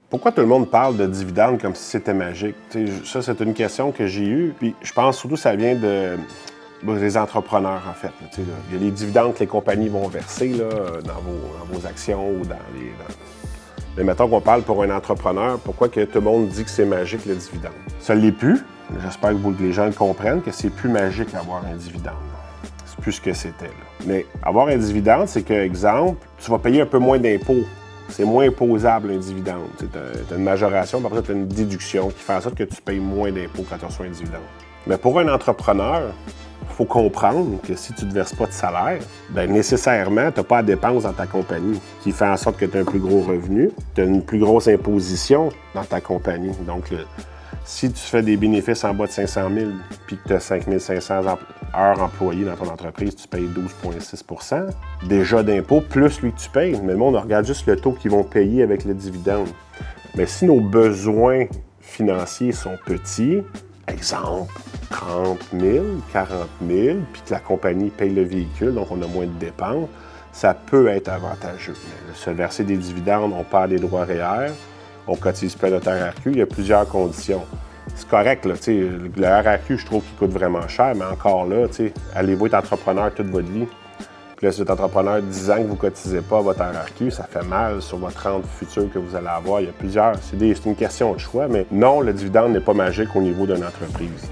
Pourquoi tout le monde parle de dividendes comme si c'était magique? Ça, c'est une question que j'ai eue. Puis je pense surtout que ça vient des entrepreneurs, en fait. Il y a les dividendes que les compagnies vont verser là, dans vos actions ou Mais mettons qu'on parle pour un entrepreneur, pourquoi que tout le monde dit que c'est magique le dividende? Ça ne l'est plus. J'espère que les gens comprennent que c'est plus magique d'avoir un dividende. C'est plus ce que c'était. Là. Mais avoir un dividende, c'est que, exemple, tu vas payer un peu moins d'impôts. C'est moins imposable un dividende. Tu as une majoration, puis après tu as une déduction qui fait en sorte que tu payes moins d'impôts quand tu reçois un dividende. Mais pour un entrepreneur, il faut comprendre que si tu ne te verses pas de salaire, bien nécessairement, tu n'as pas de dépenses dans ta compagnie, qui fait en sorte que tu as un plus gros revenu, tu as une plus grosse imposition dans ta compagnie. Donc, si tu fais des bénéfices en bas de 500 000 puis que tu as 5 500 heures employées dans ton entreprise, tu payes 12,6 % déjà d'impôts, plus lui que tu payes. Mais le monde regarde juste le taux qu'ils vont payer avec le dividende. Mais si nos besoins financiers sont petits, exemple, 30 000, 40 000, puis que la compagnie paye le véhicule, donc on a moins de dépenses, ça peut être avantageux. Mais se verser des dividendes, on perd des droits REER, on cotise pas notre RRQ, il y a plusieurs conditions. C'est correct, là, le RRQ, je trouve qu'il coûte vraiment cher, mais encore là, allez-vous être entrepreneur toute votre vie? Puis là, si vous êtes entrepreneur 10 ans que vous ne cotisez pas votre RRQ, ça fait mal sur votre rente future que vous allez avoir. Il y a plusieurs. C'est une question de choix, mais non, le dividende n'est pas magique au niveau d'une entreprise.